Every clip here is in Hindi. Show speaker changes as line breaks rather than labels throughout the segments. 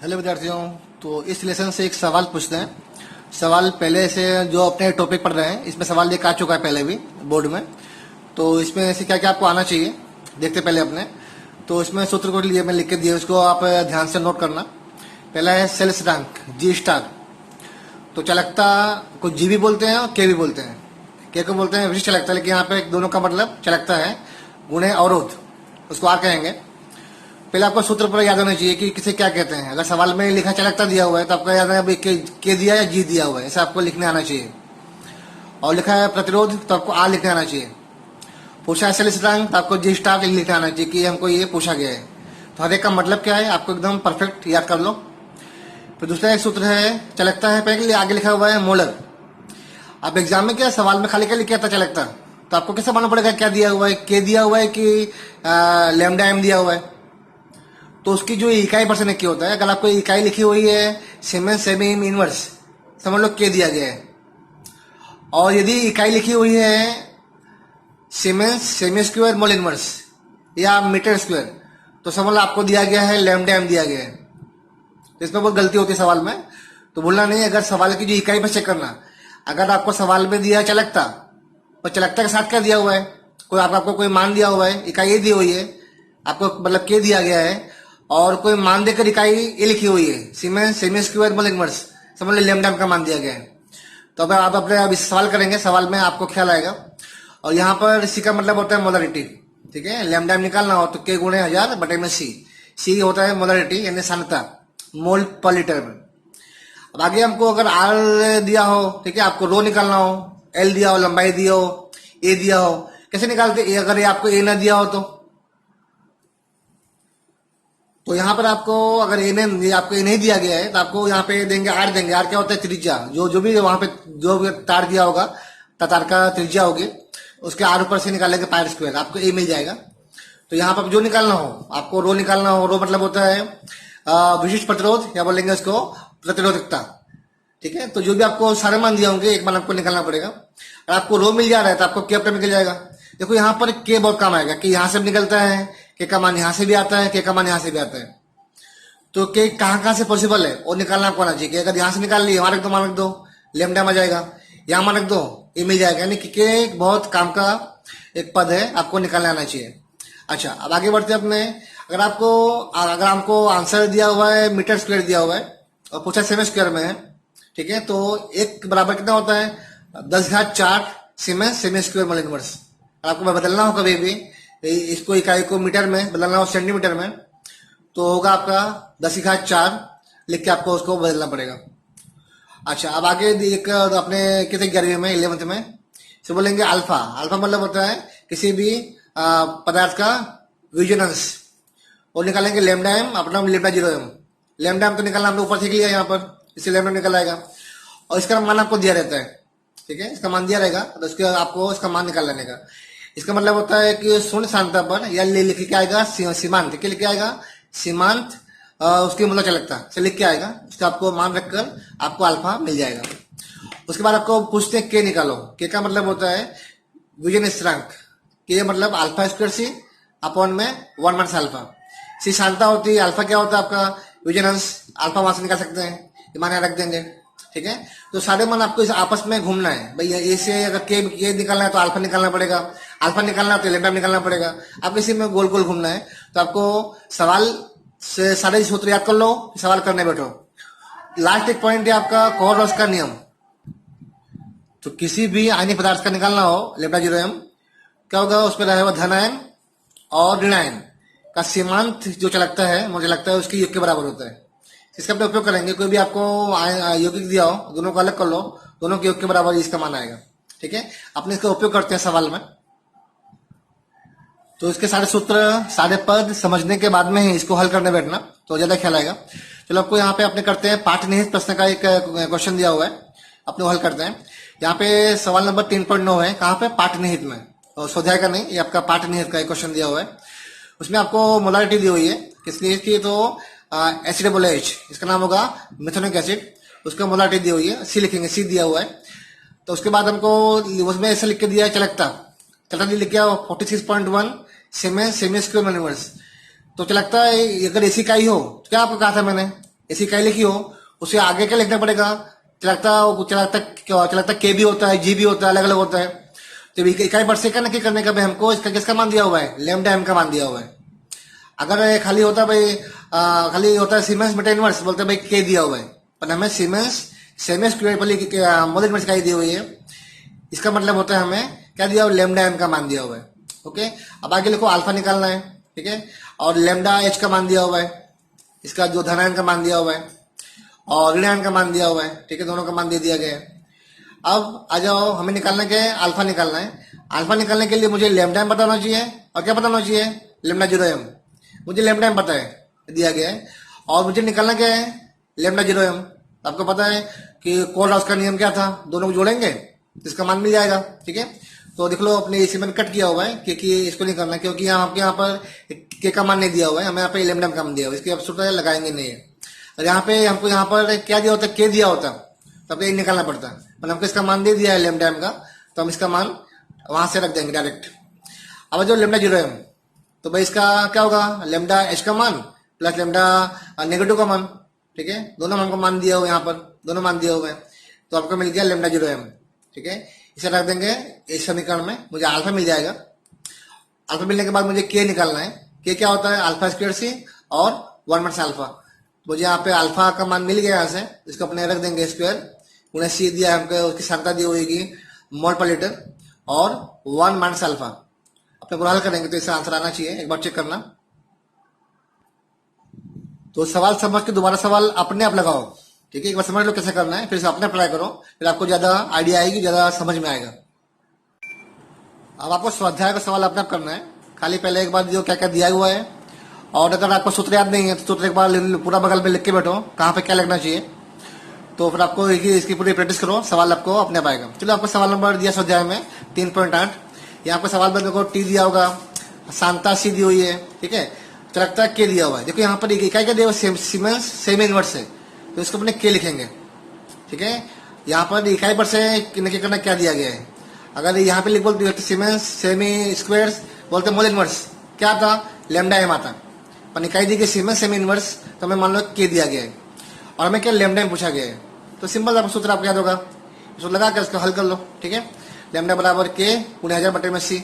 हेलो विद्यार्थियों। तो इस लेसन से एक सवाल पूछते हैं। सवाल पहले से जो अपने टॉपिक पढ़ रहे हैं इसमें सवाल एक आ चुका है पहले भी बोर्ड में। तो इसमें ऐसे क्या क्या आपको आना चाहिए देखते पहले अपने। तो इसमें सूत्र को लिए मैं लिख के दिए, उसको आप ध्यान से नोट करना। पहला है सेल स्थिरांक जी स्टार। तो चालकता को जी भी बोलते हैं और के भी बोलते हैं। के को बोलते हैं विशिष्ट चालकता, लेकिन यहाँ पे दोनों का मतलब चालकता है। गुणे अवरोध उसको आर कहेंगे। पहले आपको सूत्र पर याद होना चाहिए कि किसे क्या कहते हैं। अगर सवाल में लिखा चालकता दिया हुआ है तो आपको याद है भाई के दिया या जी दिया हुआ है, ऐसा आपको लिखने आना चाहिए। और लिखा है प्रतिरोध तो आपको आर लिखने आना चाहिए। पूछा है सेल स्थिरांक तो आपको जी स्टार लिखने आना चाहिए कि हमको ये पूछा गया है। तो हर एक का मतलब क्या है आपको एकदम परफेक्ट याद कर लो। फिर दूसरा एक सूत्र है चालकता है, पहले आगे लिखा हुआ है मोलर। अब एग्जाम में क्या सवाल में खाली क्या लिखा था चालकता, तो आपको कैसे मालूम पड़ेगा क्या दिया हुआ है, के दिया हुआ है कि लैम्डा एम दिया हुआ है। तो उसकी जो इकाई परसेंट की होता है, अगर आपको इकाई लिखी हुई है सीमेंस सेमी इनवर्स, समझ लो के दिया गया है। और यदि इकाई लिखी हुई है siemens semi square mole inverse या मीटर स्क्वायर, तो समझ लो आपको दिया गया है लैम्डा एम दिया गया है। तो इसमें बहुत गलती होती है सवाल में, तो भूलना नहीं। अगर सवाल की जो इकाई पर चेक करना, अगर आपको सवाल में दिया चालकता और चालकता के साथ क्या दिया हुआ है, कोई आपको कोई मान दिया हुआ है, इकाई ये दी हुई है आपको, मतलब के दिया गया है और कोई मान देकर इकाई ये लिखी हुई है siemens semi square mole inverse, समझ लो लैम्डा का मान दिया गया है। तो अब आप अपने अब सवाल करेंगे, सवाल में आपको ख्याल आएगा। और यहाँ पर इसी का मतलब होता है मोलरिटी। ठीक है, लैम्डा निकालना हो तो के गुणे 1000 बटे में सी होता है मोलरिटी यानी सांद्रता मोल पर लीटर में। अब आगे हमको अगर आर दिया हो, ठीक है, आपको रो निकालना हो, एल दिया हो, लंबाई दिया हो, ए दिया हो, कैसे निकालते। अगर ये आपको ए ना दिया हो तो यहाँ पर आपको अगर ए आपको ए नहीं दिया गया है तो आपको यहाँ पे देंगे आर देंगे। आर क्या होता है त्रिज्या, जो भी वहां पे जो भी तार दिया होगा तार का त्रिज्या होगी, उसके आर ऊपर से निकालेंगे पायर स्क्वायर, आपको ए मिल जाएगा। तो यहाँ पर जो निकालना हो आपको रो निकालना हो। रो मतलब होता है विशिष्ट प्रतिरोध या बोलेंगे उसको प्रतिरोधकता। ठीक है, तो जो भी आपको सारे मान दिए होंगे एक मान आपको निकालना पड़ेगा। अगर आपको रो मिल जा रहा है तो आपको के अपने निकल जाएगा। देखो यहाँ पर के बहुत काम आएगा कि यहाँ से भी निकलता है, के का मान यहाँ से भी आता है, के का मान यहाँ से भी आता है। तो के कहाँ से पॉसिबल है वो निकालना आपको आना चाहिए। कि अगर यहाँ से निकाल लिए, वहां रख दो, मान रख दो, लेमडा में जाएगा, यहाँ मान रख दो, ये मिल जाएगा। यानी कि के बहुत काम का एक पद है, आपको निकालना आना चाहिए। अच्छा, अब आगे बढ़ते हैं अपने। अगर आपको आंसर दिया हुआ है मीटर स्क्वायर दिया हुआ है और पूछा सेमी स्क्वायर में है, ठीक है, तो एक बराबर कितना होता है 10⁴ siemens semi square mole inverse. आपको बदलना हो कभी भी इसको इकाई को मीटर में बदलना हो सेंटीमीटर में, तो होगा आपका 10⁴ लिख के आपको उसको बदलना पड़ेगा। अच्छा, अब आगे एक अपने कितने 11वीं में 11th में से बोलेंगे अल्फा। अल्फा मतलब होता है किसी भी पदार्थ का विजन अंश, और निकालेंगे लैम्डा एम अपना लैम्डा 0 एम। लैम्डा एम तो निकालना हमने ऊपर सीख लिया यहाँ पर, इससे लैम्डा निकल आएगा। और इसका मान आपको दिया रहता है, ठीक है, इसका मान दिया रहेगा तो इसके आपको इसका मान निकाल लेने का। इसका मतलब होता है कि शून्य सांद्रता पर या लिख के आएगा सीमांत, क्या लिख के आएगा सीमांत, उसकी मतलब चालकता से लिख के आएगा, उसका आपको मान रखकर आपको अल्फा मिल जाएगा। उसके बाद आपको पूछते हैं के निकालो। के का मतलब होता है विजन स्थिरांक। के मतलब अल्फा स्क्वायर सी अपॉन में 1 माइनस अल्फा। सी सांद्रता होती है, अल्फा क्या होता है आपका विजन अंश, अल्फा वहां से निकाल सकते हैं, ये मान रख देंगे। ठीक है, तो सारे मान आपको इस आपस में घूमना है भाई। ऐसे अगर के निकालना है तो अल्फा निकालना पड़ेगा, अल्फा निकालना है तो लैम्डा निकालना पड़ेगा। आपको इसी में गोल गोल घूमना है। तो आपको सवाल से सारे सूत्र याद कर लो, सवाल करने बैठो। लास्ट एक पॉइंट है आपका कोहलॉस का नियम। तो किसी भी आयनिक पदार्थ का निकालना हो लैम्डा 0 एम, क्या होगा उसमें रहेगा धनायन और ऋणायन का सीमांत जो चालकता है, मुझे लगता है उसकी योग के बराबर होता है। इसका अपने उपयोग करेंगे। कोई भी आपको यौगिक दिया हो, दोनों को अलग कर लो, दोनों के योग के बराबर इसका मान आएगा। ठीक है, अपने इसका उपयोग करते हैं सवाल में। तो इसके सारे सूत्र सारे पद समझने के बाद में ही इसको हल करने बैठना तो ज्यादा ख्याल आएगा। चलो आपको यहाँ पे अपने करते हैं पाठ निहित प्रश्न का एक क्वेश्चन दिया हुआ है, अपने हल करते हैं। यहाँ पे सवाल नंबर 3.9 है, कहाँ पे पाठ निहित में, और स्वाध्याय का नहीं, ये आपका पाठ निहित का एक क्वेश्चन दिया हुआ है। उसमें आपको मोलारिटी दी हुई है किसकी की, तो HOH, इसका नाम होगा मिथेनोइक एसिड, उसका मोलारिटी दी हुई है, सी लिखेंगे, सी दिया हुआ है। तो उसके बाद हमको उसमें ऐसे लिख के दिया है चालकता लिख के 46.1 सेमी स्क्वायर मोल इनवर्स। तो चालकता अगर ऐसी इकाई हो तो क्या आपको कहा था मैंने ऐसी इकाई लिखी हो, उसे आगे क्या लिखना पड़ेगा? चलाता के भी होता है, जी भी होता है, अलग अलग होता है। तो इकाई पर से क्या नक्की करने का भाई, हमको इसका किसका मान दिया हुआ है? लैम्डा एम का मान दिया हुआ है। अगर खाली होता भाई खाली होता है सीमेंस मीटर इनवर्स, बोलते हैं भाई के दिया हुआ है, पर हमें सीमेंस सेमी स्क्वायर पर मोल इनवर्स इकाई दी हुई है। इसका मतलब होता है हमें क्या दिया हुआ है? लैम्डा एम का मान दिया हुआ है। ओके, अब आगे लिखो अल्फा निकालना है, ठीक है, और लैम्डा एच का मान दिया हुआ है, इसका जो धनायन का मान दिया हुआ है और ऋणायन का मान दिया हुआ है, ठीक है, दोनों का मान दे दिया गया है। अब आ जाओ, हमें निकालना क्या है? अल्फा निकालना है। अल्फा निकालने के लिए मुझे लैम्डा एम पता होना चाहिए, और क्या पता होना चाहिए? Lambda 0 M. मुझे लैम्डा एम पता है, दिया गया है, और मुझे निकालना क्या है? Lambda 0 M. आपको पता है कि कोलराउस का नियम क्या था? दोनों को जोड़ेंगे तो इसका मान मिल जाएगा, ठीक है। तो देख लो, अपने इसी में कट किया हुआ है क्योंकि इसको नहीं करना, क्योंकि आपके यहाँ पर के का मान नहीं दिया हुआ है, हमें यहाँ पे लैम्डा का मान दिया हुआ है, इसकी आवश्यकता लगाएंगे नहीं है। और यहाँ पे हमको यहाँ पर क्या दिया होता है? के दिया होता, तब ये निकालना पड़ता है, पर हमको इसका मान दे दिया है लैम्डा एम का, तो हम इसका मान वहां से रख देंगे डायरेक्ट। अब जो लैम्डा 0 एम, तो भाई इसका क्या होगा? लैम्डा एच का मान प्लस लैम्डा नेगेटिव का मान, ठीक है, दोनों हमको मान दिया हुआ, यहाँ पर दोनों मान दिया हुआ है, तो आपको मिल गया लैम्डा 0 एम, ठीक है। इसे रख देंगे इस समीकरण में, मुझे अल्फा मिल जाएगा। अल्फा मिलने के बाद मुझे के निकालना है। के क्या होता है? अल्फा स्क्वायर सी और 1 माइनस अल्फा। मुझे यहाँ पे अल्फा का मान मिल गया, यहाँ से इसको अपने रख देंगे स्क्वायर, उन्हें सी दिया हमको, उसकी सांख्यता दी होगी मोल पर लीटर, और 1 माइनस अल्फा अपने को हल करेंगे तो इसका आंसर आना चाहिए, एक बार चेक करना। तो सवाल समझ के दोबारा सवाल अपने आप लगाओ, ठीक है, एक बार समझ लो कैसे करना है, फिर से अपने अप्लाई करो, फिर आपको ज्यादा आइडिया आएगी, ज्यादा समझ में आएगा। अब आपको स्वाध्याय का सवाल अपने आप करना है, खाली पहले एक बार जो क्या क्या दिया हुआ है, और अगर आपको सूत्र याद नहीं है तो सूत्र एक बार पूरा बगल में लिख के बैठो कहाँ पे क्या लिखना चाहिए, तो फिर आपको इसकी पूरी प्रैक्टिस करो, सवाल आपको अपने आप आएगा। चलो, आपको सवाल नंबर दिया स्वाध्याय में 3.8, यहाँ पे सवाल में देखो टी दिया होगा, सांता सी दी हुई है, ठीक है, चरकता के दिया हुआ है। देखो यहाँ पर इकाई क्या दिया हुआ? सीमेंस सेमी इनवर्स है, तो इसको अपने के लिखेंगे, ठीक है। यहाँ पर इकाई पर से नक्की करना क्या दिया गया है? अगर यहाँ पे लिख बोलते सीमेंस सेमी स्क्वायर, बोलते मोल इनवर्स, क्या आता? लैम्डा एम आता, पर इकाई दी गई सीमेंस सेमी इनवर्स, तो हमें मान लो के दिया गया है, और हमें क्या लैम्डा एम पूछा गया है। तो सिंपल आपको सूत्र आपको याद होगा, सूत्र लगा कर इसको हल कर लो, ठीक है। लैम्डा बराबर के गुणे 1000 बटे में सी।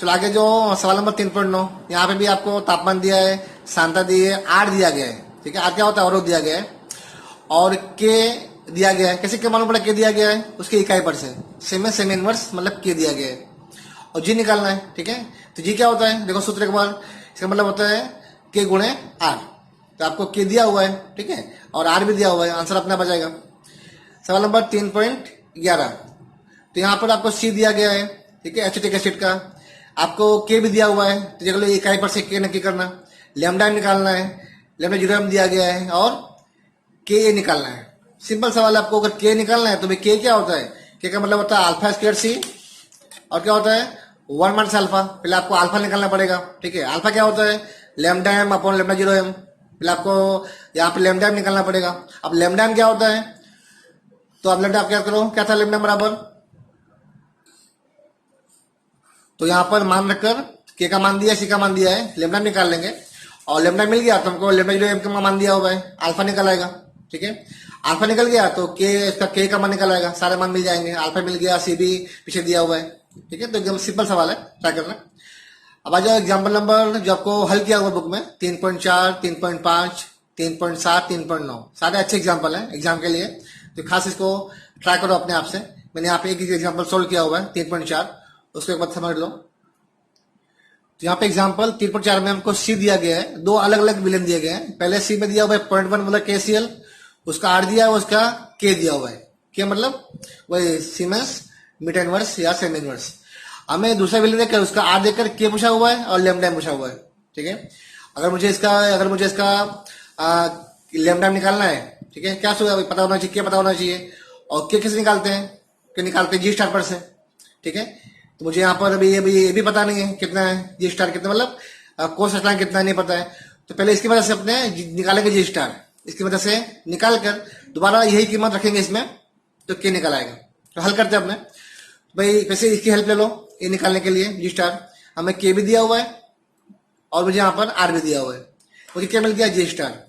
चलो आगे जो सवाल नंबर 3.9, यहाँ पे भी आपको तापमान दिया है, सांता दी है, आर दिया गया है, ठीक है, आर क्या होता है? अवरोध दिया गया है, और के दिया गया है। कैसे क्या मालूम पड़ा के दिया गया है? उसकी इकाई पर से सेमी इनवर्स मतलब के दिया गया है, और जी निकालना है, ठीक है। तो जी क्या होता है? देखो सूत्र एक बार, इसका मतलब होता है के गुणे आर, तो आपको के दिया हुआ है, ठीक है, और आर भी दिया हुआ है, आंसर अपना बचेगा। सवाल नंबर 3.11, तो यहाँ पर आपको सी दिया गया है, ठीक है, एसिटिक एसिड का, आपको के भी दिया हुआ है, तो चलो इकाई पर से के नक्की करना, लैम्डा निकालना है, लैम्डा 0 एम दिया गया है, और के निकालना है। सिंपल सवाल है, आपको अगर के निकालना है तो भाई के क्या होता है? के का मतलब होता है अल्फा स्क्वायर सी, और क्या होता है? 1 माइनस अल्फा। पहले आपको अल्फा निकालना पड़ेगा, ठीक है। अल्फा क्या होता है? Lambda M upon lambda 0 M. पहले आपको यहाँ पे लैम्डा एम निकालना पड़ेगा। अब लैम्डा एम क्या होता है? तो अब लैम्डा आप क्या करो, क्या था लैम्डा बराबर, तो यहाँ पर मान रखकर के का मान दिया, सी का मान दिया है, लैम्डा निकाल लेंगे, और लैम्डा मिल गया तो हमको लैम्डा 0 एम का मान दिया हुआ है, अल्फा निकल आएगा, ठीक है। अल्फा निकल गया तो के, इसका के का मान निकल आएगा, सारे मान मिल जाएंगे, अल्फा मिल गया, सी भी पीछे दिया हुआ है, ठीक है। तो एकदम सिंपल सवाल है, ट्राई करना। अब आ जाओ एग्जाम्पल नंबर जो आपको हल किया हुआ बुक में, 3.4, 3.5, 3.7, 3.9, सारे अच्छे एग्जाम्पल हैं एग्जाम के लिए, तो खास इसको ट्राई करो अपने आप से। मैंने यहाँ पे एक एग्जाम्पल सोल्व किया हुआ है 3.4, उसको एक बार समझ लो। तो यहाँ पे एग्जाम्पल 3.4 में हमको सी दिया गया है, दो अलग अलग विलेन दिए गए हैं। पहले सी में दिया हुआ है 0.1 मतलब KCl, उसका आर दिया हुआ, उसका के दिया हुआ है, के मतलब वही सीमेंस मीटर इनवर्स या सेमी इनवर्स। हमें दूसरा विलेन देकर उसका आर देकर के पूछा हुआ है और लैम्डा पूछा हुआ है, ठीक है। अगर मुझे इसका लैम्डा निकालना है, ठीक है, क्या पता होना चाहिए, के पता होना चाहिए, और के किसे निकालते हैं? के निकालते हैं जी स्टार पर से, ठीक है। तो मुझे यहाँ पर अभी ये भी पता नहीं है कितना है जी स्टार, कितना मतलब कोस स्टार कितना नहीं पता है, तो पहले इसकी वजह से अपने निकालेंगे जी स्टार, इसकी वजह से निकाल कर दोबारा यही कीमत रखेंगे इसमें, तो के निकल आएगा। तो हल करते हैं अपने भाई, वैसे इसकी हेल्प ले लो ये निकालने के लिए। जी स्टार हमें के भी दिया हुआ है और मुझे यहाँ पर आर भी दिया हुआ है, मुझे क्या मिल गया जी स्टार,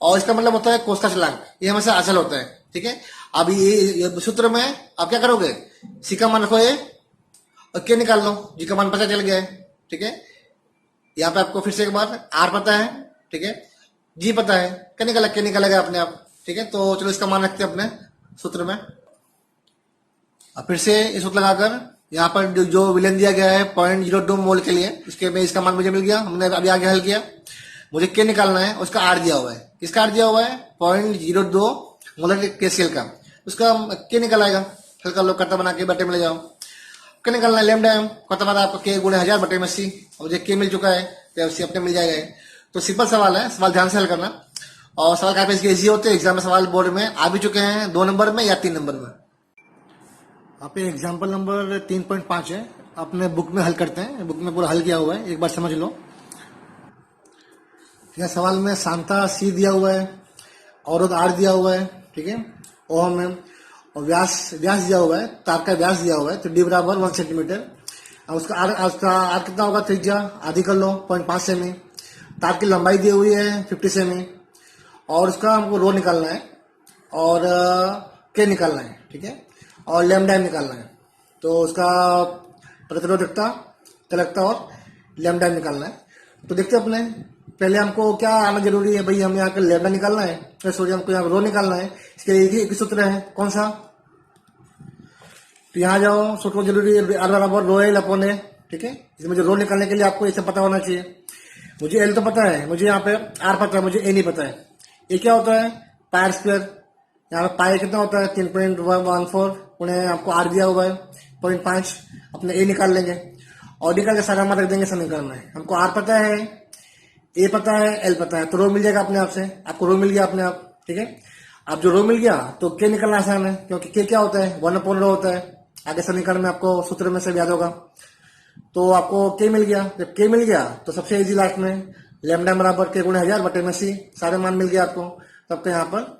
और इसका मतलब होता है कोस का चलांक, ये हमेशा अचल होता है। ठीक है, अब ये सूत्र में आप क्या करोगे, सी का मान रखो ए और के निकाल लो, जी का मान पता चल गया है। ठीक है, यहाँ पे आपको फिर से एक बार आर पता है, ठीक है, जी पता है, के निकलेगा अपने आप। ठीक है, तो चलो इसका मान रखते हैं अपने सूत्र में। अब फिर से इस सूत्र लगाकर यहाँ पर जो विलेन दिया गया है 0.02 मोल के लिए, इसके में इसका मान मुझे मिल गया, हमने अभी आगे हल किया। मुझे के निकालना है, उसका आर दिया हुआ है, किसका आर दिया हुआ है 0.02 मोलर केसीएल का, उसका के निकल आएगा। हल कर लो, करता बना के बटे में ले जाओ, के निकालना है लैम्डा एम, करता बना आपको के गुणे 1000 बटे में सी, और मुझे के मिल चुका है तो सी अपने मिल जाएगा। तो सिंपल सवाल है, सवाल ध्यान से हल करना, और सवाल काफी इसके इजी होते हैं, एग्जाम में सवाल बोर्ड में आ भी चुके हैं 2 नंबर में या 3 नंबर में। आप एग्जाम्पल नंबर 3.5 है, अपने बुक में हल करते हैं, बुक में पूरा हल किया हुआ है, एक बार समझ लो। यह सवाल में सांता सी दिया हुआ है, अवरोध आर दिया हुआ है, ठीक है, ओम में, और व्यास दिया हुआ है, तार का व्यास दिया हुआ है, तो डी बराबर 1 सेंटीमीटर। अब उसका आर कितना होगा, त्रिज्या आधी कर लो 0.5 सेमी, तार की लंबाई दी हुई है 50 सेमी, और उसका हमको रो निकालना है और के निकालना है, ठीक है, और लैम्डा एम निकालना है। तो उसका प्रतिरोधकता, चालकता और लैम्डा एम निकालना है। तो देखते हैं अपने, पहले हमको क्या आना जरूरी है भाई, हमें यहाँ का लैम्डा निकालना है, फिर सॉरी हमको यहाँ रो निकालना है। इसके लिए एक ही सूत्र है, कौन सा, तो यहाँ जाओ, सूत्र जरूरी है आर बराबर रो एल अपॉन ए, ठीक है। इसमें मुझे रो निकालने के लिए आपको ये सब पता होना चाहिए। मुझे एल तो पता है, मुझे यहाँ पे आर पता है, मुझे ए नहीं पता है। ये क्या होता है, पायर स्क्वायर, यहाँ पे पाई कितना होता है 3.14 उन्हें आपको आर दिया हुआ है 0.5, अपने ए निकाल लेंगे और निकाल के सारा मान रख देंगे समीकरण में। हमको आर पता है, ए पता है, एल पता है, तो रो मिल जाएगा अपने आप से, आपको रो मिल गया अपने आप, ठीक है। अब जो रो मिल गया तो के निकलना आसान है, क्योंकि के क्या होता है 1/रो होता है, आगे समीकरण में आपको सूत्र में से याद होगा। तो आपको के मिल गया, जब के मिल गया तो सबसे इजी लास्ट में लैम्डा बराबर के गुणे 1000 बटे में सी, सारे मान मिल गया आपको, तब तो यहाँ पर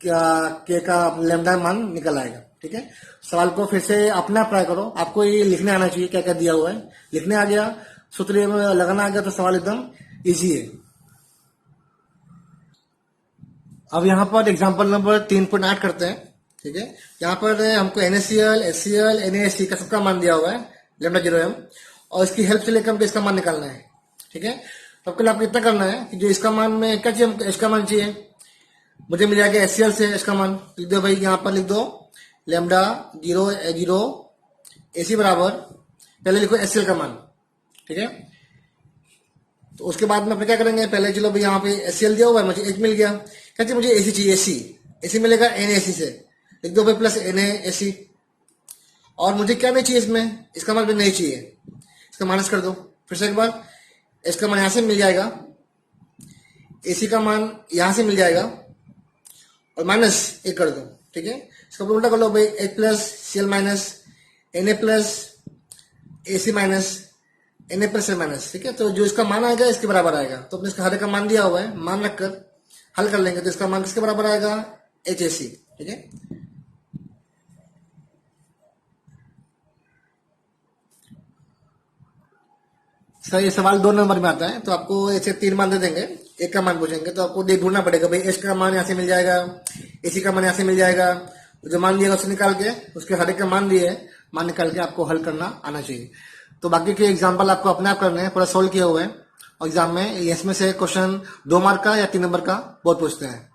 के का लैम्डा मान निकल आएगा, ठीक है। सवाल को फिर से अपना अप्लाई करो, आपको ये लिखने आना चाहिए क्या क्या दिया हुआ है, लिखने आ गया, सूत्र में लगाना आ गया, तो सवाल एकदम इजी है। अब यहाँ पर एग्जाम्पल नंबर 3.8 करते हैं, ठीक है। यहाँ पर हमको NaCl, HCl, NaSC का सबका मान दिया हुआ है लैम्डा 0m, और इसकी हेल्प से लेकर हमको इसका मान निकालना है, ठीक है। तो आपके लिए आपको इतना करना है कि जो इसका मान में क्या चाहिए, हमको इसका मान चाहिए, मुझे मिल जाएगा HCl से इसका मान, लिख दो भाई, यहाँ पर लिख दो लैम्डा 0 AC बराबर, पहले लिखो HCl का मान, ठीक है। तो उसके बाद में अपने क्या करेंगे, पहले चलो भाई यहाँ पे HCl दिया हुआ है, मुझे H मिल गया, कहते मुझे AC चाहिए, AC मिलेगा NaC से, लिख दो भाई प्लस NaC, और मुझे क्या नहीं चाहिए इसमें, इसका मान भी नहीं चाहिए, इसका माइनस कर दो, फिर से एक बार इसका मान यहाँ से मिल जाएगा, AC का मान यहाँ से मिल जाएगा, और माइनस 1 कर दो, ठीक है। इसका उल्टा कर लो भाई, H plus Cl minus Na plus AC minus Na plus Cl minus, ठीक है। तो जो इसका मान आएगा इसके बराबर आएगा, तो अपने इसका हर एक का मान दिया हुआ है, मान रखकर हल कर लेंगे, तो इसका मान किसके बराबर आएगा, HAC, ठीक है। सर ये सवाल 2 नंबर में आता है, तो आपको ऐसे 3 मान दे देंगे, एक का मान पूछेंगे, तो आपको ढूंढना पड़ेगा भाई, एच का मान यहाँ से मिल जाएगा, एसी का मान यहाँ से मिल जाएगा, जो मान दिएगा उससे निकाल के उसके हर एक का मान दिए, मान निकाल के आपको हल करना आना चाहिए। तो बाकी के एग्जाम्पल आपको अपने आप करने हैं, पूरा सोल्व किए हुए हैं, और एग्जाम में इसमें से क्वेश्चन 2 मार्क का या 3 नंबर का बहुत पूछते हैं।